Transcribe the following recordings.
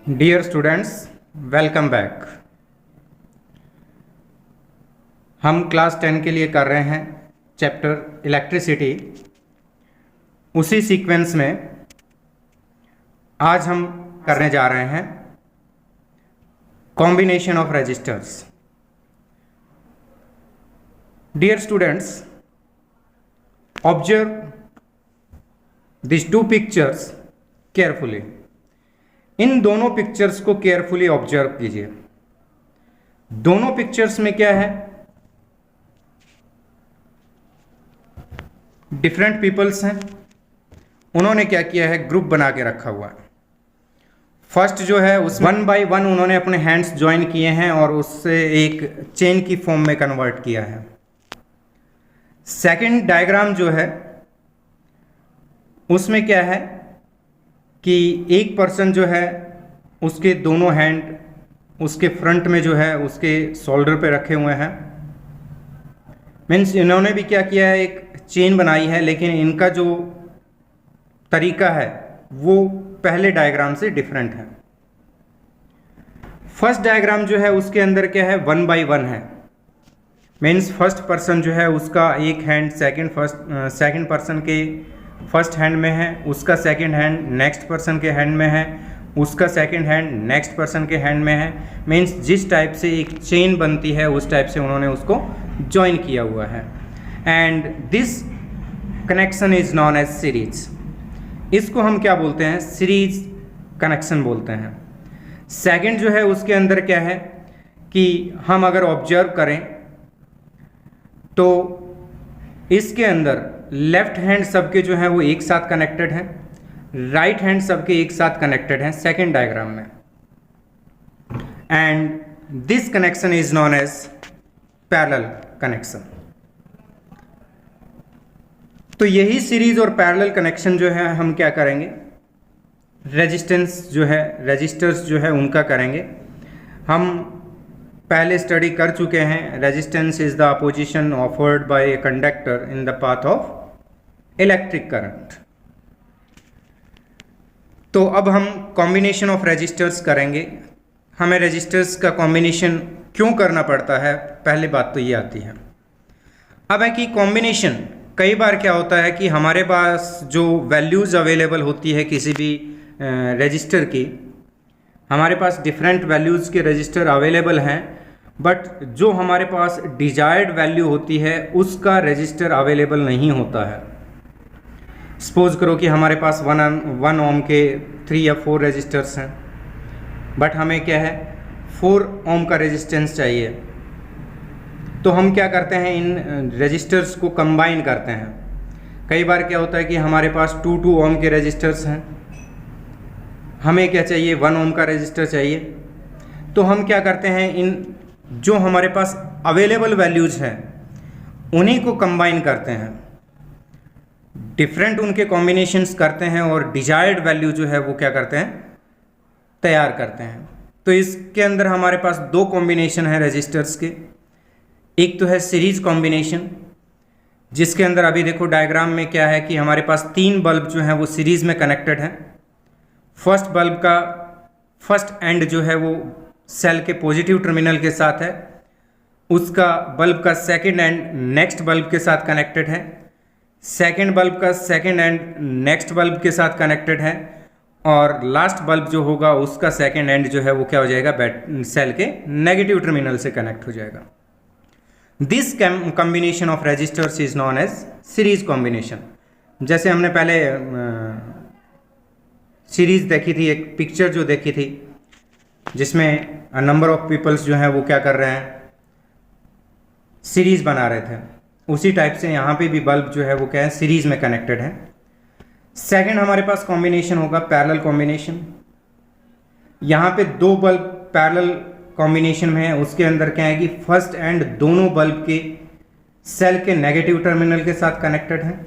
Dear students, welcome back. हम class 10 के लिए कर रहे हैं चैप्टर इलेक्ट्रिसिटी। उसी सीक्वेंस में आज हम करने जा रहे हैं combination of resistors. Dear students, observe this two pictures carefully. इन दोनों पिक्चर्स को केयरफुली ऑब्जर्व कीजिए। दोनों पिक्चर्स में क्या है? डिफरेंट पीपल्स हैं। उन्होंने क्या किया है? ग्रुप बना के रखा हुआ है। फर्स्ट जो है उस 1 बाय 1 उन्होंने अपने हैंड्स ज्वाइन किए हैं और उससे एक चेन की फॉर्म में कन्वर्ट किया है। सेकंड डायग्राम जो है उसमें क्या है कि एक पर्सन जो है उसके दोनों हैंड उसके फ्रंट में जो है उसके शोल्डर पे रखे हुए हैं। मीन्स इन्होंने भी क्या किया है? एक चेन बनाई है, लेकिन इनका जो तरीका है वो पहले डायग्राम से डिफरेंट है। फर्स्ट डायग्राम जो है उसके अंदर क्या है? 1 बाय 1 है। मीन्स फर्स्ट पर्सन जो है उसका एक हैंड सेकंड पर्सन के फर्स्ट हैंड में है, उसका सेकंड हैंड नेक्स्ट पर्सन के हैंड में है, उसका सेकंड हैंड नेक्स्ट पर्सन के हैंड में है। मीन्स जिस टाइप से एक चेन बनती है उस टाइप से उन्होंने उसको ज्वाइन किया हुआ है। And this connection is known as series. इसको हम क्या बोलते हैं? सीरीज कनेक्शन बोलते हैं। सेकंड जो है उसके अंदर क्या है कि हम अगर ऑब्जर्व करें तो इसके अंदर लेफ्ट हैंड सबके जो है वो एक साथ कनेक्टेड हैं, राइट हैंड सबके एक साथ कनेक्टेड हैं सेकेंड डायग्राम में। And this connection is known as parallel connection. तो यही सीरीज और पैरेलल कनेक्शन जो है हम क्या करेंगे? रेजिस्टर्स जो है उनका करेंगे। हम पहले स्टडी कर चुके हैं। Resistance is the opposition offered by a conductor in the path of electric current. तो अब हम कॉम्बिनेशन ऑफ रेजिस्टर्स करेंगे। हमें रेजिस्टर्स का कॉम्बिनेशन क्यों करना पड़ता है? पहली बात तो ये आती है। अब है कि कॉम्बिनेशन कई बार क्या होता है कि हमारे पास जो वैल्यूज़ अवेलेबल होती है किसी भी रजिस्टर की, हमारे पास डिफरेंट वैल्यूज़ के रजिस्टर अवेलेबल हैं, बट जो हमारे पास डिजायर्ड वैल्यू होती है उसका रजिस्टर अवेलेबल नहीं होता है। सपोज करो कि हमारे पास 1 ओम के 3 या 4 रजिस्टर्स हैं, बट हमें क्या है? 4 ओम का रेजिस्टेंस चाहिए। तो हम क्या करते हैं? इन रजिस्टर्स को कंबाइन करते हैं। कई बार क्या होता है कि हमारे पास 2 ओम के रजिस्टर्स हैं, हमें क्या चाहिए? 1 ओम का रजिस्टर चाहिए। तो हम क्या करते हैं? इन जो हमारे पास अवेलेबल वैल्यूज़ हैं उन्हीं को कंबाइन करते हैं, डिफरेंट उनके कॉम्बिनेशंस करते हैं और डिजायर्ड वैल्यू जो है वो क्या करते हैं? तैयार करते हैं। तो इसके अंदर हमारे पास 2 कॉम्बिनेशन है रजिस्टर्स के। एक तो है सीरीज कॉम्बिनेशन, जिसके अंदर अभी देखो डायग्राम में क्या है कि हमारे पास 3 बल्ब जो हैं वो सीरीज में कनेक्टेड हैं। फर्स्ट बल्ब का फर्स्ट एंड जो है वो सेल के पॉजिटिव टर्मिनल के साथ है, उसका बल्ब का सेकंड एंड नेक्स्ट बल्ब के साथ कनेक्टेड है, सेकंड बल्ब का सेकंड एंड नेक्स्ट बल्ब के साथ कनेक्टेड है, और लास्ट बल्ब जो होगा उसका सेकंड एंड जो है वो क्या हो जाएगा? सेल के नेगेटिव टर्मिनल से कनेक्ट हो जाएगा। This combination of resistors is known as series combination. जैसे हमने पहले सीरीज देखी थी, एक पिक्चर जो देखी थी जिसमें नंबर ऑफ पीपल्स जो हैं वो क्या कर रहे हैं? सीरीज बना रहे थे। उसी टाइप से यहाँ पे भी बल्ब जो है वो क्या है? सीरीज में कनेक्टेड है। सेकंड हमारे पास कॉम्बिनेशन होगा पैरेलल कॉम्बिनेशन। यहाँ पे 2 बल्ब पैरेलल कॉम्बिनेशन में है, उसके अंदर क्या है कि फर्स्ट एंड दोनों बल्ब के सेल के नेगेटिव टर्मिनल के साथ कनेक्टेड हैं।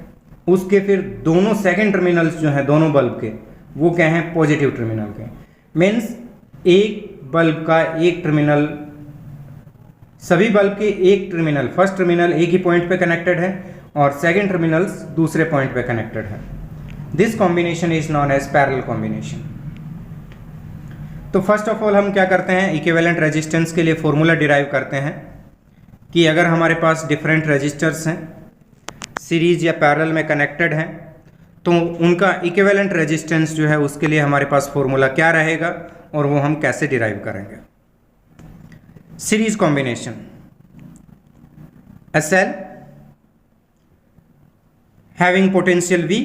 उसके फिर दोनों सेकंड टर्मिनल्स जो हैं दोनों बल्ब के वो क्या हैं? पॉजिटिव टर्मिनल के। मीन्स एक बल्ब का एक टर्मिनल, सभी बल्ब के एक टर्मिनल, फर्स्ट टर्मिनल एक ही पॉइंट पे कनेक्टेड है और सेकंड टर्मिनल्स दूसरे पॉइंट पे कनेक्टेड है। This combination is known as parallel combination. तो फर्स्ट ऑफ ऑल हम क्या करते हैं, इक्विवेलेंट रेजिस्टेंस के लिए फॉर्मूला डिराइव करते हैं कि अगर हमारे पास डिफरेंट रेजिस्टर्स हैं, सीरीज या पैरेलल में कनेक्टेड हैं, तो उनका इक्विवेलेंट रेजिस्टेंस जो है उसके लिए हमारे पास फॉर्मूला क्या रहेगा और वो हम कैसे डिराइव करेंगे। Series combination, a cell having potential V,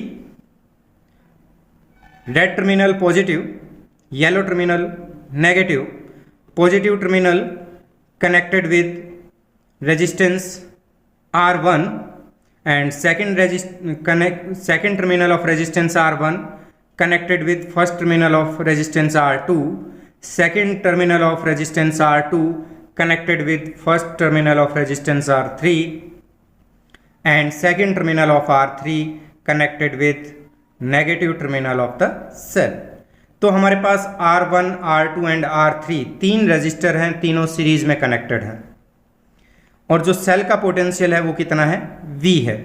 red terminal positive, yellow terminal negative, positive terminal connected with resistance R1 and second terminal of resistance R1 connected with first terminal of resistance R2, second terminal of resistance R2 connected with first terminal of resistance R3 and second terminal of R3 connected with negative terminal of the cell। तो हमारे पास R1, R2 and R3 तीन register हैं, तीनों series में connected हैं और जो cell का पोटेंशियल है वो कितना है, V है।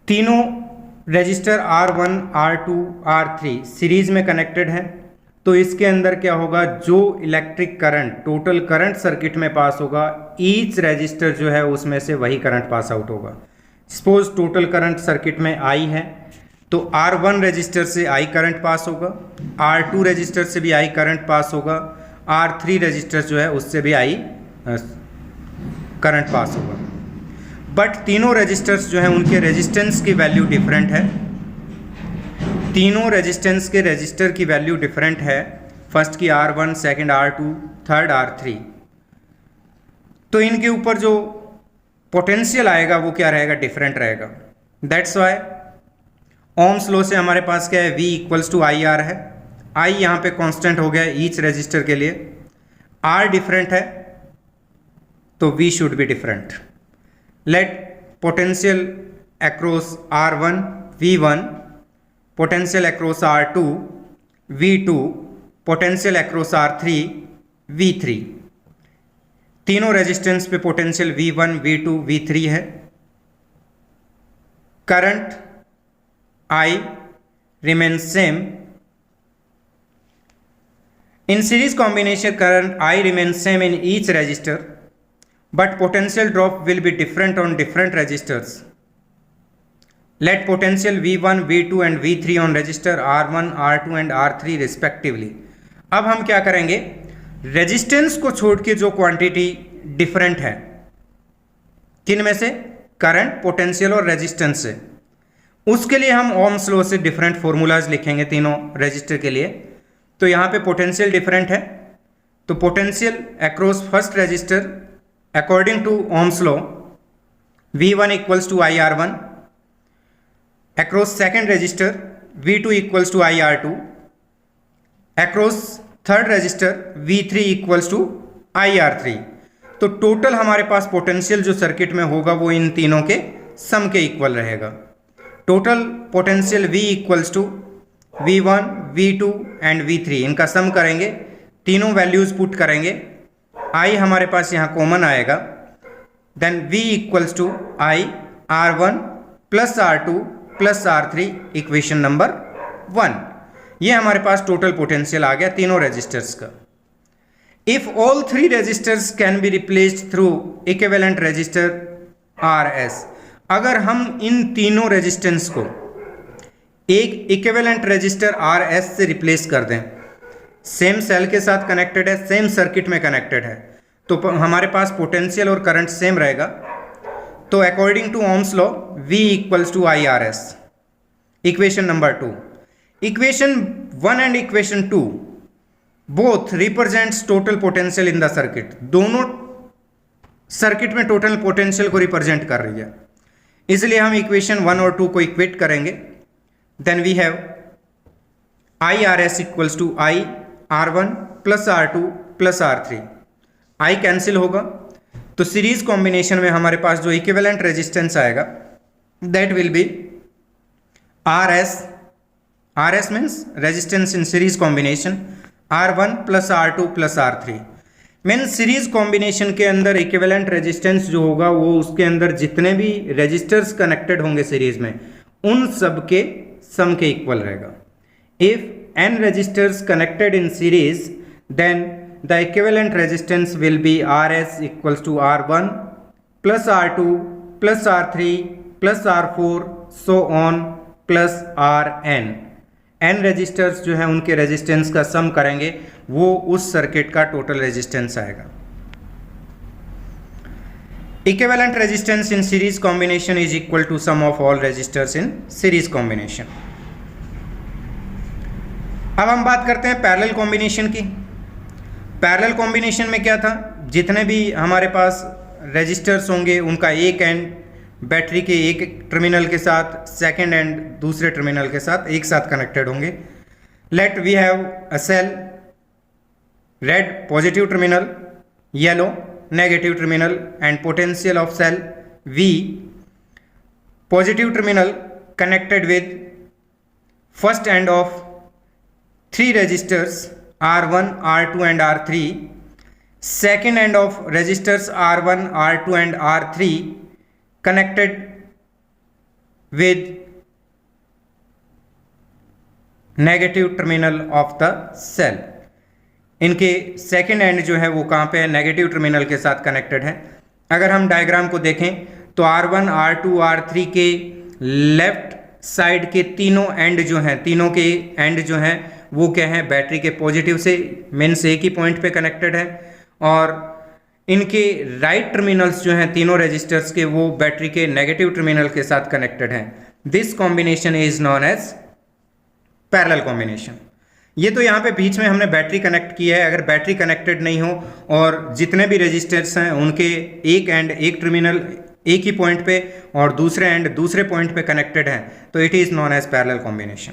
तीनों register R1, R2, R3 series में कनेक्टेड हैं, तो इसके अंदर क्या होगा, जो electric current total current circuit में पास होगा, ईच रजिस्टर जो है उसमें से वही करंट पास आउट होगा। सपोज टोटल करंट सर्किट में I है, तो R1 रजिस्टर से I करंट पास होगा, R2 रजिस्टर से भी I करंट पास होगा, R3 रजिस्टर जो है उससे भी I करंट पास होगा। बट तीनों रजिस्टर्स जो हैं उनके रेजिस्टेंस की वैल्यू डिफरेंट है, तीनों रेजिस्टेंस के रजिस्टर की वैल्यू डिफरेंट है, फर्स्ट की R1, second R2, third R3। तो इनके ऊपर जो पोटेंशियल आएगा वो क्या रहेगा, डिफरेंट रहेगा। दैट्स वाई ओम्स लॉ से हमारे पास क्या है, V equals to I R है। I यहाँ पे कांस्टेंट हो गया ईच रजिस्टर के लिए, R डिफरेंट है तो V should be different. Let potential across R1 V1, potential across R2 V2, potential across R3 V3। तीनों रेजिस्टेंस पे पोटेंशियल V1, V2, V3 है। Current I remains same. In series combination, current I remains same in each resistor, but potential drop will be different on different resistors. Let potential V1, V2 and V3 on resistor R1, R2 and R3 respectively. अब हम क्या करेंगे, resistance को छोड़ के जो quantity different है, किन में से, करंट, पोटेंशियल और रेजिस्टेंस से, उसके लिए हम ओम्स लॉ से डिफरेंट फॉर्मूलाज लिखेंगे तीनों रेजिस्टर के लिए। तो यहाँ पे पोटेंशियल डिफरेंट है, तो potential across first resistor according to Ohm's law V1 equals to I R1, across second resistor V2 equals to I R2, across third resistor V3 equals to I R3। तो total हमारे पास potential जो circuit में होगा वो इन तीनों के सम के इक्वल रहेगा। Total potential V equals to V1, V2 and V3, इनका सम करेंगे, तीनों वैल्यूज पुट करेंगे, I हमारे पास यहाँ कॉमन आएगा, then V equals to I R1 plus R2 plus R3, equation number 1। ये हमारे पास टोटल पोटेंशियल आ गया तीनों रेजिस्टर्स का। If all three resistors can be replaced through equivalent resistor RS, अगर हम इन तीनों रेजिस्टेंस को एक इक्विवेलेंट रेजिस्टर RS से रिप्लेस कर दें, सेम सेल के साथ कनेक्टेड है, सेम सर्किट में कनेक्टेड है, तो हमारे पास पोटेंशियल और करंट सेम रहेगा। तो according to Ohm's law V equals to I RS, equation number 2। Equation 1 and equation 2 both represents total potential in the circuit, दोनों सर्किट में टोटल पोटेंशियल को रिप्रेजेंट कर रही है, इसलिए हम इक्वेशन 1 और 2 को इक्वेट करेंगे। Then we have I RS equals to I R1 plus R2 plus R3, I cancel होगा, तो सीरीज कॉम्बिनेशन में हमारे पास जो इक्विवेलेंट रेजिस्टेंस आएगा that will be RS means resistance in series combination, R1 plus R2 plus R3 means series combination के अंदर equivalent resistance जो होगा वो उसके अंदर जितने भी रेजिस्टर्स कनेक्टेड होंगे सीरीज में उन सब के सम के इक्वल रहेगा। If n resistors connected in series, then the equivalent resistance will be Rs equals to R1 plus R2 plus R3 plus R4 so on plus Rn। n resistors जो है उनके रेजिस्टेंस का सम करेंगे, वो उस सर्किट का total resistance आएगा। Equivalent resistance in series combination is equal to sum of all resistors in series combination. अब हम बात करते हैं पैरेलल कॉम्बिनेशन की। पैरेलल कॉम्बिनेशन में क्या था, जितने भी हमारे पास रेजिस्टर्स होंगे उनका एक एंड बैटरी के एक टर्मिनल के साथ, सेकेंड एंड दूसरे टर्मिनल के साथ एक साथ कनेक्टेड होंगे। Let we have a cell, red positive terminal, yellow negative terminal and potential of cell V, positive terminal connected with first end of 3 resistors R1, R2 and R3, second end of resistors R1, R2 and R3 connected with negative terminal of the cell। इनके second and जो है वो कहाँ पे है, negative terminal के साथ connected है। अगर हम डायग्राम को देखें तो R1, R2, R3 के लेफ्ट साइड के तीनों एंड जो हैं, तीनों के एंड जो हैं वो क्या है, बैटरी के पॉजिटिव से मीन्स एक ही पॉइंट पे कनेक्टेड है, और इनके राइट टर्मिनल्स जो हैं तीनों रेजिस्टर्स के वो बैटरी के नेगेटिव टर्मिनल के साथ कनेक्टेड हैं। This combination is known as parallel combination. ये तो यहाँ पे बीच में हमने बैटरी कनेक्ट की है। अगर बैटरी कनेक्टेड नहीं हो और जितने भी रेजिस्टर्स हैं उनके एक एंड एक टर्मिनल एक ही पॉइंट पे और दूसरे एंड दूसरे पॉइंट पे कनेक्टेड है, तो it is known as parallel combination.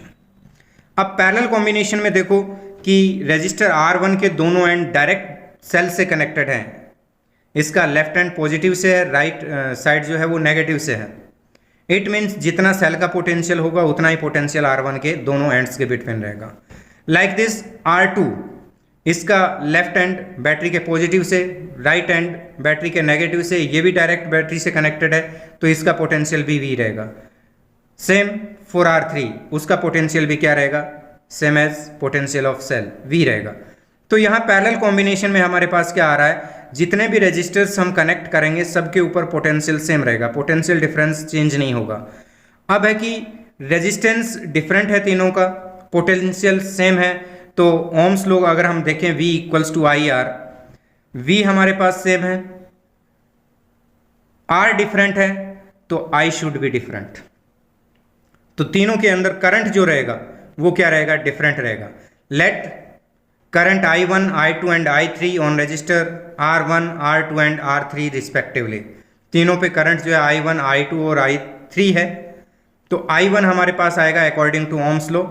अब पैरेलल कॉम्बिनेशन में देखो कि रेजिस्टर R1 के दोनों एंड डायरेक्ट सेल से कनेक्टेड हैं। इसका लेफ्ट हैंड पॉजिटिव से है, राइट साइड जो है वो नेगेटिव से है। इट मीन्स जितना सेल का पोटेंशियल होगा उतना ही पोटेंशियल R1 के दोनों एंड्स के बिटवीन रहेगा। लाइक दिस R2, इसका लेफ्ट हैंड बैटरी के पॉजिटिव से, राइट हैंड बैटरी के नेगेटिव से, ये भी डायरेक्ट बैटरी से कनेक्टेड है तो इसका पोटेंशियल भी V रहेगा। सेम फॉर R3, उसका पोटेंशियल भी क्या रहेगा, same as potential of cell V रहेगा। तो यहाँ पैरेलल कॉम्बिनेशन में हमारे पास क्या आ रहा है, जितने भी रेजिस्टर्स हम कनेक्ट करेंगे सबके ऊपर पोटेंशियल सेम रहेगा, पोटेंशियल डिफरेंस चेंज नहीं होगा। अब है कि रेजिस्टेंस डिफरेंट है तीनों का, पोटेंशियल सेम है, तो ओम्स लॉ अगर हम देखें V equals to I R, V हमारे पास सेम है, R डिफरेंट है तो I शुड बी डिफरेंट। तो तीनों के अंदर करंट जो रहेगा वो क्या रहेगा, डिफरेंट रहेगा। Let current I1, I2 and I3 on resistor R1, R2 and R3 respectively. तीनों पे करंट जो है I1, I2 और I3 है। तो I1 हमारे पास आएगा according to Ohm's law,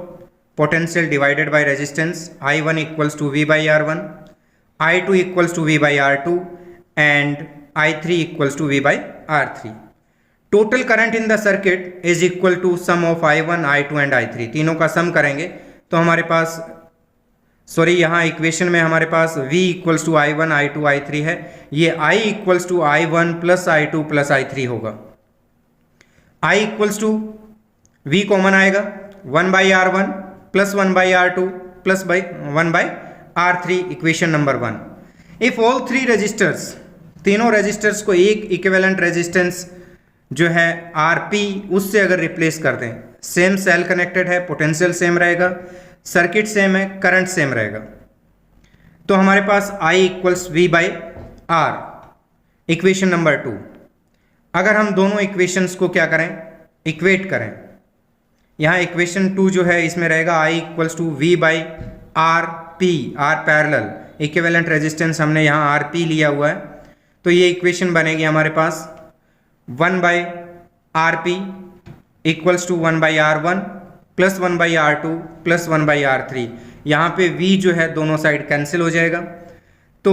potential divided by resistance, I1 equals to V by R1, I2 equals to V by R2 and I3 equals to V by R3। Total current in the circuit is equal to sum of I1, I2 and I3। तीनों का सम करेंगे तो हमारे पास, sorry यहाँ equation में हमारे पास V equals to I1, I2, I3 है, ये I equals to I1 plus I2 plus I3 होगा। I equals to V common आएगा, 1 by R1 plus 1 by R2 plus 1 by R3, equation number 1। If all 3 resistors, तीनों resistors को एक equivalent resistance जो है RP उससे अगर रिप्लेस कर दें, सेम सेल कनेक्टेड है, पोटेंशियल सेम रहेगा, सर्किट सेम है, करंट सेम रहेगा, तो हमारे पास I equals V by R, equation number 2। अगर हम दोनों इक्वेशंस को क्या करें, इक्वेट करें, यहाँ इक्वेशन 2 जो है इसमें रहेगा I equals to V by RP, R parallel, equivalent resistance हमने यहाँ RP लिया हुआ है, तो ये इक्वेशन बनेगी हमारे पास 1 by RP equals to 1 by R1 plus 1 by R2 plus 1 by R3। यहाँ पे V जो है दोनों साइड कैंसिल हो जाएगा। तो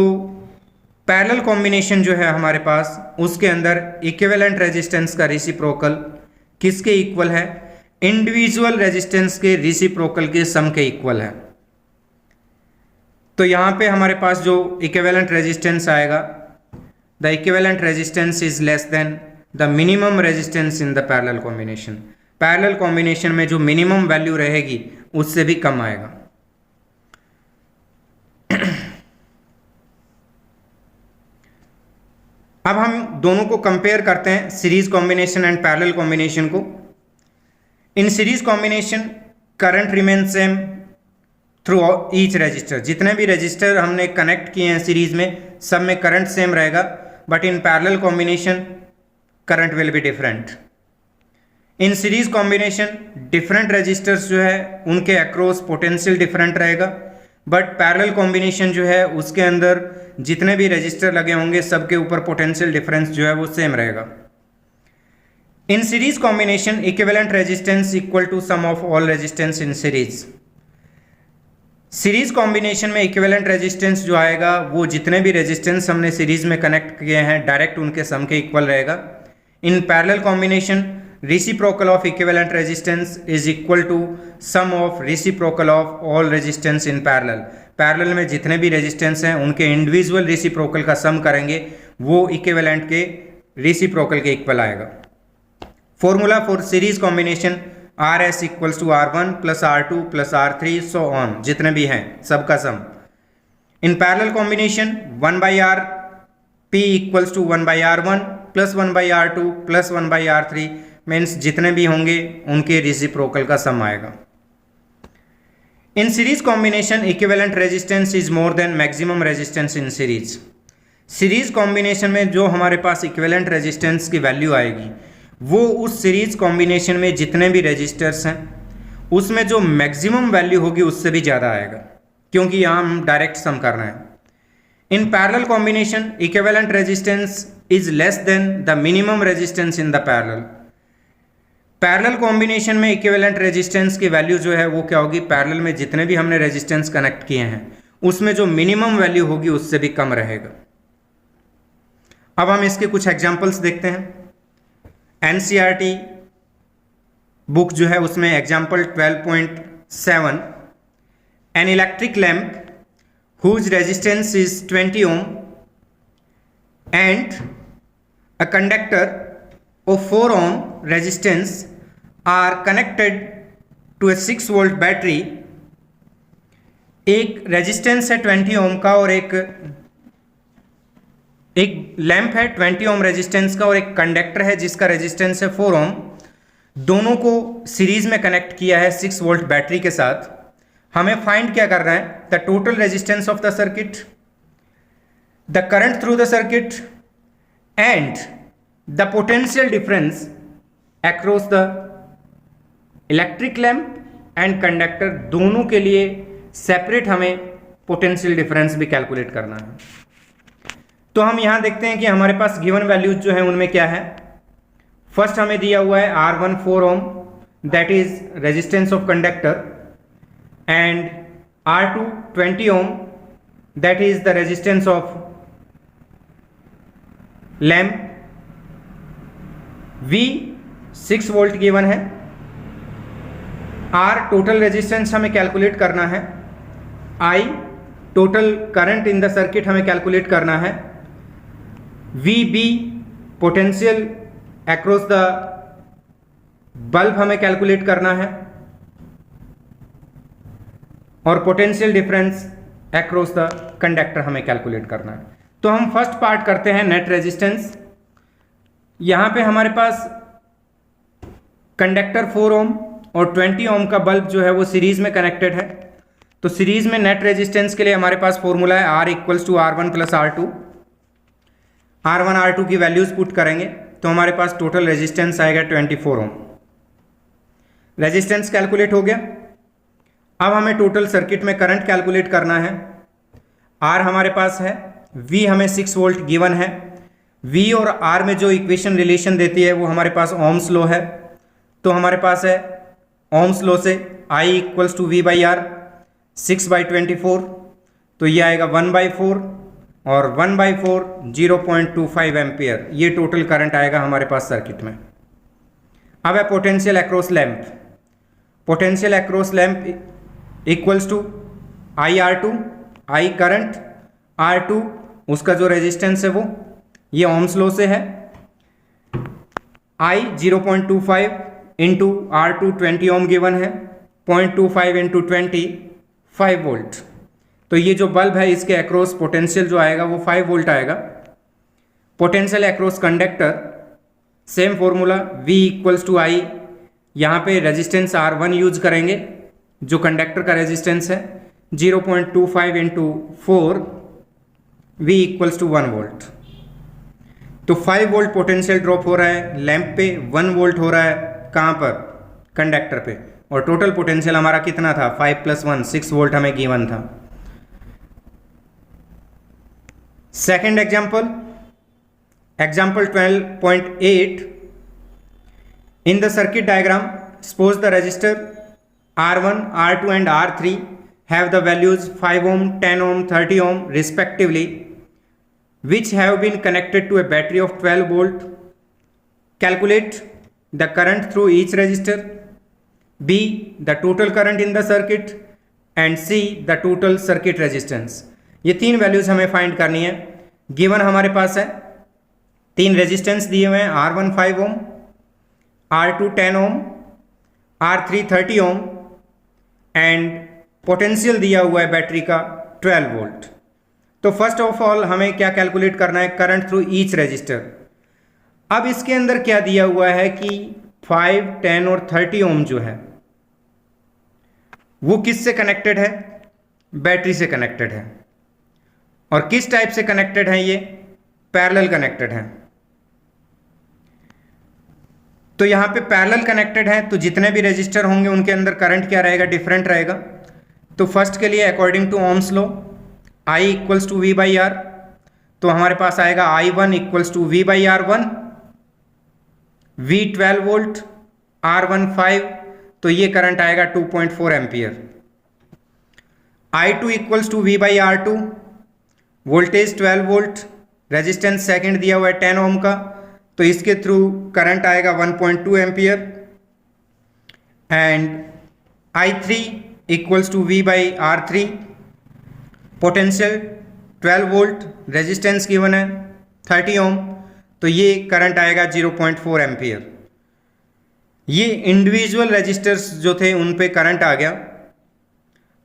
पैरेलल कॉम्बिनेशन जो है हमारे पास, उसके अंदर इक्विवेलेंट रेजिस्टेंस का रेसिप्रोकल किसके इक्वल है, इंडिविजुअल रेजिस्टेंस के रेसिप्रोकल के सम के इक्वल है। तो यहाँ पे हमारे पास जो इक्विवेलेंट रेजिस्टेंस आएगा, the equivalent resistance is less than the minimum resistance in the parallel combination. Parallel combination में जो मिनिमम वैल्यू रहेगी उससे भी कम आएगा। अब हम दोनों को कंपेयर करते हैं, series combination and parallel combination को। In series combination current remain same through each resistor. जितने भी रजिस्टर हमने कनेक्ट किए हैं सीरीज में, सब में करंट सेम रहेगा, but in parallel combination current will be different. In series combination different resistors जो है उनके अक्रॉस पोटेंशियल डिफरेंट रहेगा, बट पैरेलल कॉम्बिनेशन जो है उसके अंदर जितने भी रजिस्टर लगे होंगे सबके ऊपर पोटेंशियल डिफरेंस जो है वो सेम रहेगा। In series combination equivalent resistance equal to sum of all resistance in series. Series combination में इक्विवेलेंट रेजिस्टेंस जो आएगा वो जितने भी रेजिस्टेंस हमने सीरीज में कनेक्ट किए हैं डायरेक्ट उनके सम के इक्वल रहेगा। In parallel combination reciprocal of equivalent resistance is equal to sum of reciprocal of all resistance in parallel. Parallel में जितने भी रेजिस्टेंस हैं उनके इंडिविजुअल रेसिप्रोकल का सम करेंगे, वो इक्विवेलेंट के रेसिप्रोकल के इक्वल आएगा। Formula for series combination RS equals to R1 plus R2 plus R3 so on, जितने भी हैं सबका sum. In parallel combination 1/R P equals to 1/R1 plus 1/R2 plus 1/R3 means जितने भी होंगे उनके रेसिप्रोकल का सम आएगा। In series combination equivalent resistance is more than maximum resistance in series. Series combination में जो हमारे पास इक्विवेलेंट रेजिस्टेंस की वैल्यू आएगी वो उस सीरीज कॉम्बिनेशन में जितने भी रजिस्टर्स हैं उसमें जो मैक्सिमम वैल्यू होगी उससे भी ज़्यादा आएगा, क्योंकि यहाँ हम डायरेक्ट सम कर रहे हैं। इन parallel combination equivalent resistance is less than the minimum resistance in the parallel. Parallel combination में इक्विवेलेंट रेजिस्टेंस की वैल्यू जो है वो क्या होगी, पैरेलल में जितने भी हमने रेजिस्टेंस कनेक्ट किए हैं उसमें जो मिनिमम वैल्यू होगी उससे भी कम रहेगा। अब हम इसके कुछ एग्जांपल्स देखते हैं। NCERT बुक जो है उसमें example 12.7, an electric lamp whose resistance is 20 ohm and a conductor of 4 ohm resistance are connected to a 6 volt battery. एक रेजिस्टेंस है 20 ohm का और एक लैंप है 20 ohm रेजिस्टेंस का और एक कंडक्टर है जिसका रेजिस्टेंस है 4 ohm। दोनों को सीरीज में कनेक्ट किया है 6 वोल्ट बैटरी के साथ। हमें फाइंड क्या करना है, the total resistance of the circuit, the current through the circuit and the potential difference across the electric lamp and conductor. दोनों के लिए सेपरेट हमें पोटेंशियल डिफरेंस भी कैलकुलेट करना है। तो हम यहां देखते हैं कि हमारे पास गिवन वैल्यूज जो है उनमें क्या है। फर्स्ट हमें दिया हुआ है R1 4 ohm that is resistance of conductor and R2 20 ohm that is the resistance of lamp. V 6 volt given है। R टोटल रेजिस्टेंस हमें कैलकुलेट करना है। I total current in the circuit हमें कैलकुलेट करना है। VB potential across the bulb हमें calculate करना है और potential difference across the conductor हमें कैलकुलेट करना है। तो हम फर्स्ट पार्ट करते हैं नेट रेजिस्टेंस। यहां पे हमारे पास कंडक्टर 4 ohm और 20 ohm का बल्ब जो है वो सीरीज में कनेक्टेड है। तो सीरीज में नेट रेजिस्टेंस के लिए हमारे पास फॉर्मूला है R equals to R1 plus R2। R1 R2 की वैल्यूज पुट करेंगे तो हमारे पास टोटल रेजिस्टेंस आएगा 24 ohm। रेजिस्टेंस कैलकुलेट हो गया। अब हमें टोटल सर्किट में करंट कैलकुलेट करना है। R हमारे पास है, V हमें 6 वोल्ट गिवन है। V और R में जो इक्वेशन रिलेशन देती है वो हमारे पास ओम्स लॉ है। तो हमारे पास है ओम्स लॉ से I इक्वल्स टू V/R 6/24, तो ये आएगा 1/4 और 1/4 0.25 एम्पियर। ये टोटल करंट आएगा हमारे पास सर्किट में। अब है potential across lamp. Potential across lamp equals to IR2, I current, R2 उसका जो रेजिस्टेंस है वो ये ओम्स लॉ से है। I 0.25 into R2 20 ohm given है, 0.25 इंटू 20 5 वोल्ट। तो ये जो बल्ब है इसके अक्रॉस पोटेंशियल जो आएगा वो 5 वोल्ट आएगा। Potential across conductor, same formula V equals to I, यहाँ पे रेजिस्टेंस R1 यूज करेंगे जो कंडक्टर का रेजिस्टेंस है, 0.25 into 4, V equals to 1 volt. तो 5 वोल्ट पोटेंशियल ड्रॉप हो रहा है लैंप पे, 1 वोल्ट हो रहा है कहाँ पर, कंडक्टर पे, और टोटल पोटेंशियल हमारा कितना था, 5 + 1 6 वोल्ट हमें गिवन था। Second example, example 12.8, in the circuit diagram suppose the resistor R1, R2 and R3 have the values 5 ohm, 10 ohm, 30 ohm respectively, which have been connected to a battery of 12 volt. Calculate the current through each resistor, B the total current in the circuit, and C the total circuit resistance. ये तीन values हमें find करनी है। Given हमारे पास है, तीन resistance दिए हुए हैं, R1 5 Om, R2 10 Om, R3 30 Om, and potential दिया हुआ है बैटरी का 12 वोल्ट। तो फर्स्ट ऑफ ऑल हमें क्या कैलकुलेट करना है, करंट थ्रू ईच रेजिस्टर। अब इसके अंदर क्या दिया हुआ है कि 5, 10 और 30 ओम जो है वो किससे कनेक्टेड है, बैटरी से कनेक्टेड है। और किस टाइप से कनेक्टेड है, ये पैरेलल कनेक्टेड है। तो यहां पे पैरेलल कनेक्टेड है, तो जितने भी रेजिस्टर होंगे उनके अंदर करंट क्या रहेगा, डिफरेंट रहेगा। तो फर्स्ट के लिए according to Ohm's law I equals to V by R, तो हमारे पास आएगा I1 equals to V by R1, V 12 volt, R1 5, तो ये करंट आएगा 2.4 ampere. I2 equals to V by R2, voltage 12 volt, resistance second दिया हुआ है 10 ओम का, तो इसके थ्रू करंट आएगा 1.2 ampere. And I3 equals to V by R3, potential 12 volt, resistance given है 30 ओम, तो ये करंट आएगा 0.4 एम्पियर। ये इंडिविजुअल रेजिस्टर्स जो थे उन पे करंट आ गया।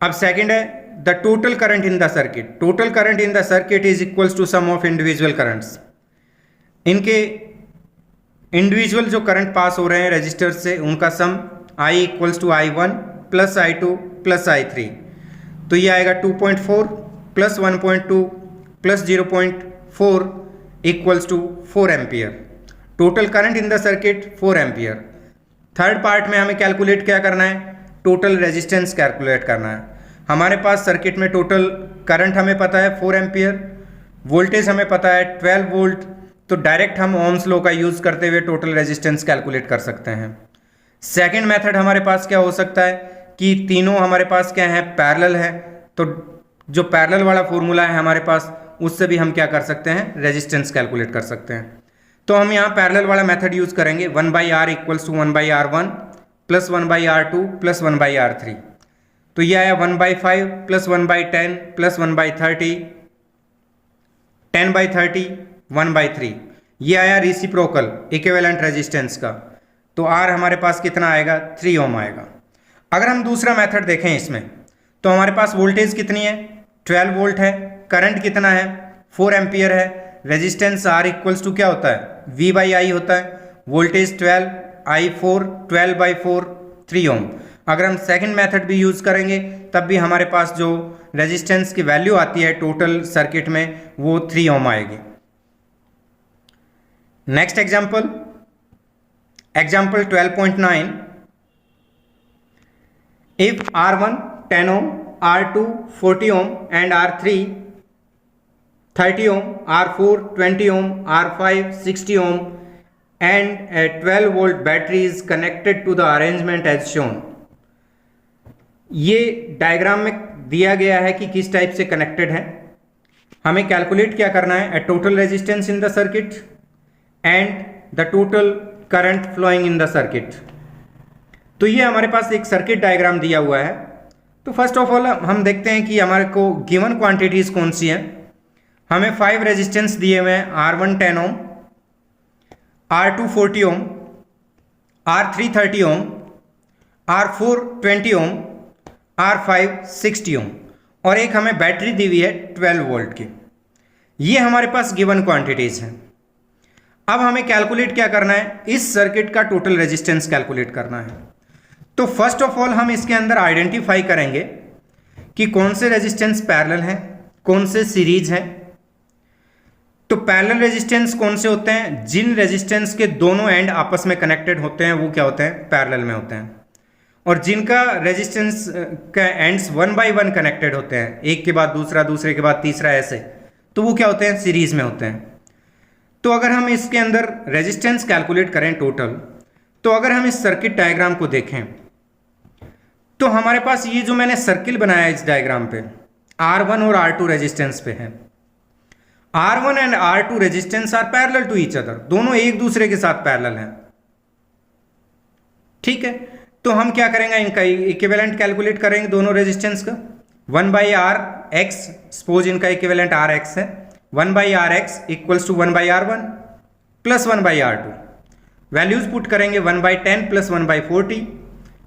अब सेकंड है the total current in the circuit. Total current in the circuit is equals to sum of individual currents. इनके इंडिविजुअल जो करंट पास हो रहे हैं रेजिस्टर्स से उनका sum I equals to I1 plus I2 plus I3, तो ये आएगा 2.4 plus 1.2 plus 0.4 equals to 4 ampere. Total current in the circuit 4 ampere. Third part में हमें कैलकुलेट क्या करना है, टोटल रेजिस्टेंस कैलकुलेट करना है। हमारे पास सर्किट में टोटल करंट हमें पता है 4 एम्पियर, वोल्टेज हमें पता है 12 वोल्ट, तो डायरेक्ट हम ओम्स लॉ का यूज करते हुए टोटल रेजिस्टेंस कैलकुलेट कर सकते हैं। सेकंड मेथड हमारे पास क्या हो सकता है कि तीनों हमारे पास क्या है, पैरेलल है, तो जो पैरेलल वाला फॉर्मूला है हमारे पास उससे भी हम क्या कर सकते हैं, रेजिस्टेंस कैलकुलेट कर सकते हैं। तो हम यहाँ पैरेलल वाला मेथड यूज करेंगे, 1/R equals to 1/R1 plus 1/R2 plus 1/R3, तो ये आया 1/5 प्लस 1/10 प्लस 1/30, 10/30 1/3, ये आया रेसिप्रोकल इक्विवेलेंट रेजिस्टेंस का। तो R हमारे पास कितना आएगा, 3 ओम आएगा। अगर हम दूसरा मेथड देखें इसमें, तो हमारे पास वोल्टेज कितनी है, 12 वोल्ट है, करंट कितना है, 4 एम्पियर है, रेजिस्टेंस R इक्वल्स टू क्या होता है, V बाई I होता है, वोल्टेज 12, I4 12/4 3 ओम। अगर हम सेकंड मेथड भी यूज करेंगे तब भी हमारे पास जो रेजिस्टेंस की वैल्यू आती है टोटल सर्किट में वो 3 ओम आएगी। Next example, example 12.9, if R1 10 ohm, R2 40 ohm and R3 30 ohm, R4 20 ohm, R5 60 ohm and a 12 volt battery is connected to the arrangement as shown। ये डायग्राम में दिया गया है कि किस टाइप से कनेक्टेड है। हमें कैलकुलेट क्या करना है, a total resistance in the circuit and the total current flowing in the circuit. तो ये हमारे पास एक सर्किट डायग्राम दिया हुआ है। तो फर्स्ट ऑफ ऑल हम देखते हैं कि हमारे को गिवन क्वांटिटीज कौन सी हैं। हमें 5 रेजिस्टेंस दिए हुए हैं, R1 10 ओम, R2 40 ओम, R3 30 ओम, R4 20 ओम, R5 60 ओम, और एक हमें बैटरी दी हुई है 12 वोल्ट की। ये हमारे पास गिवन क्वांटिटीज हैं। अब हमें कैलकुलेट क्या करना है, इस सर्किट का टोटल रेजिस्टेंस कैलकुलेट करना है। तो फर्स्ट ऑफ ऑल हम इसके अंदर आइडेंटिफाई करेंगे कि कौन से रेजिस्टेंस पैरेलल हैं, कौन से सीरीज हैं। तो पैरेलल रेजिस्टेंस कौन से होते हैं, जिन रेजिस्टेंस के दोनों एंड आपस में कनेक्टेड होते हैं वो क्या होते हैं, पैरेलल में होते हैं। और जिनका रेजिस्टेंस का एंड्स 1 बाय 1 कनेक्टेड होते हैं, एक के बाद दूसरा, दूसरे के बाद तीसरा, ऐसे, तो वो क्या होते हैं, सीरीज में होते हैं। तो अगर हम इसके अंदर रेजिस्टेंस कैलकुलेट करें टोटल, तो अगर हम इस सर्किट डायग्राम को देखें तो हमारे पास ये जो मैंने सर्किल बनाया इस डायग्राम पे, R1 और R2 रेजिस्टेंस पे है। R1 and R2 resistance are parallel to each other, दोनों एक दूसरे के साथ पैरेलल हैं। ठीक है, तो हम क्या करेंगे, इनका इक्विवेलेंट कैलकुलेट करेंगे दोनों रेजिस्टेंस का। 1 बाई आर एक्स, सपोज इनका इक्विवेलेंट आर एक्स है, 1 by R X equals to 1 by R one plus 1 by R two. Values put करेंगे 1 बाई 10 प्लस 1 बाई 40।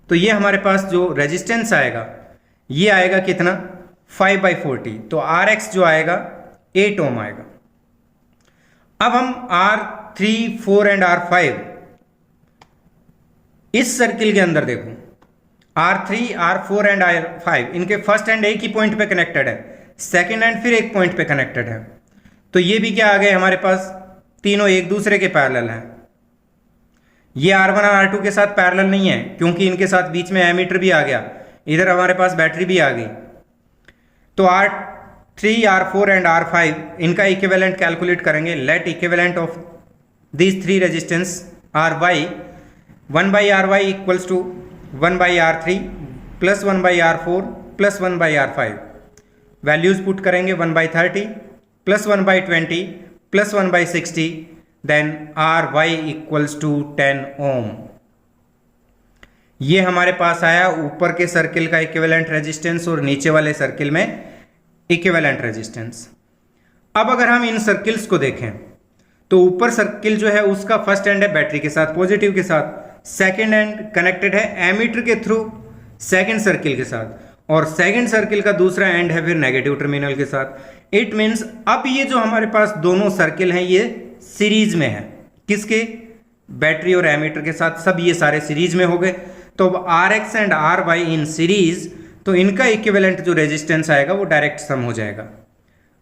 तो ये हमारे पास जो रेजिस्टेंस आएगा ये आएगा कितना, 5 बाई 40। तो आर एक्स जो आएगा 8 ओम आएगा। अब हम R3, 4 एंड R5 इस सर्किल के अंदर देखो, R3, R4 एंड R5 इनके फर्स्ट एंड एक ही पॉइंट पे कनेक्टेड है, सेकंड एंड फिर एक पॉइंट पे कनेक्टेड है। तो ये भी क्या आ गए हमारे पास, तीनों एक दूसरे के पैरेलल हैं। ये R1 और R2 के साथ पैरेलल नहीं है क्योंकि इनके साथ बीच में एमीटर भी आ गया, इधर हमारे पास बैटरी भी आ गई। तो R3, R4 एंड R5 इनका इक्विवेलेंट कैलकुलेट करेंगे। Let equivalent of these three resistance R Y, 1 by R Y equals to 1 by R3 plus 1 by R4 plus 1 by R5। Values put करेंगे 1 by 30 plus 1 by 20 plus 1 by 60, then R Y equals to 10 ohm. ये हमारे पास आया ऊपर के circle का equivalent resistance और नीचे वाले सर्किल में इक्विवेलेंट रेजिस्टेंस। अब अगर हम इन सर्किल्स को देखें तो ऊपर सर्किल जो है उसका फर्स्ट एंड है बैटरी के साथ, पॉजिटिव के साथ, सेकंड एंड कनेक्टेड है एमीटर के थ्रू सेकंड सर्किल के साथ, और सेकंड सर्किल का दूसरा एंड है फिर नेगेटिव टर्मिनल के साथ। इट मींस अब ये जो हमारे पास दोनों सर्किल हैं ये सीरीज में है, किसके, बैटरी और एमीटर के साथ, सब ये सारे सीरीज में हो गए। तो अब R X and R Y in series, तो इनका इक्विवेलेंट जो रेजिस्टेंस आएगा वो डायरेक्ट सम हो जाएगा,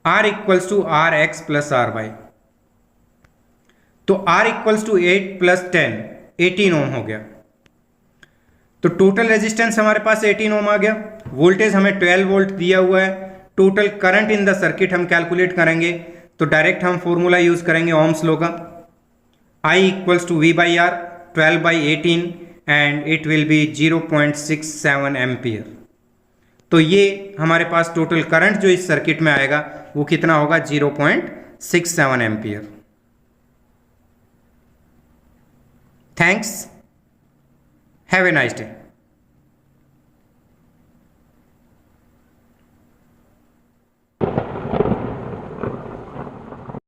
R equals to R X plus R Y. तो R equals to 8 plus 10, 18 ohm हो गया। तो टोटल रेजिस्टेंस हमारे पास 18 ओम आ गया। वोल्टेज हमें 12 वोल्ट दिया हुआ है। Total current in the circuit हम कैलकुलेट करेंगे तो डायरेक्ट हम फॉर्मूला यूज करेंगे ओम्स लॉ का, I equals to V by R, 12 by 18 and it will be 0.67 ampere. तो ये हमारे पास टोटल करंट जो इस सर्किट में आएगा वो कितना होगा, 0.67 ampere. Thanks, have a nice day.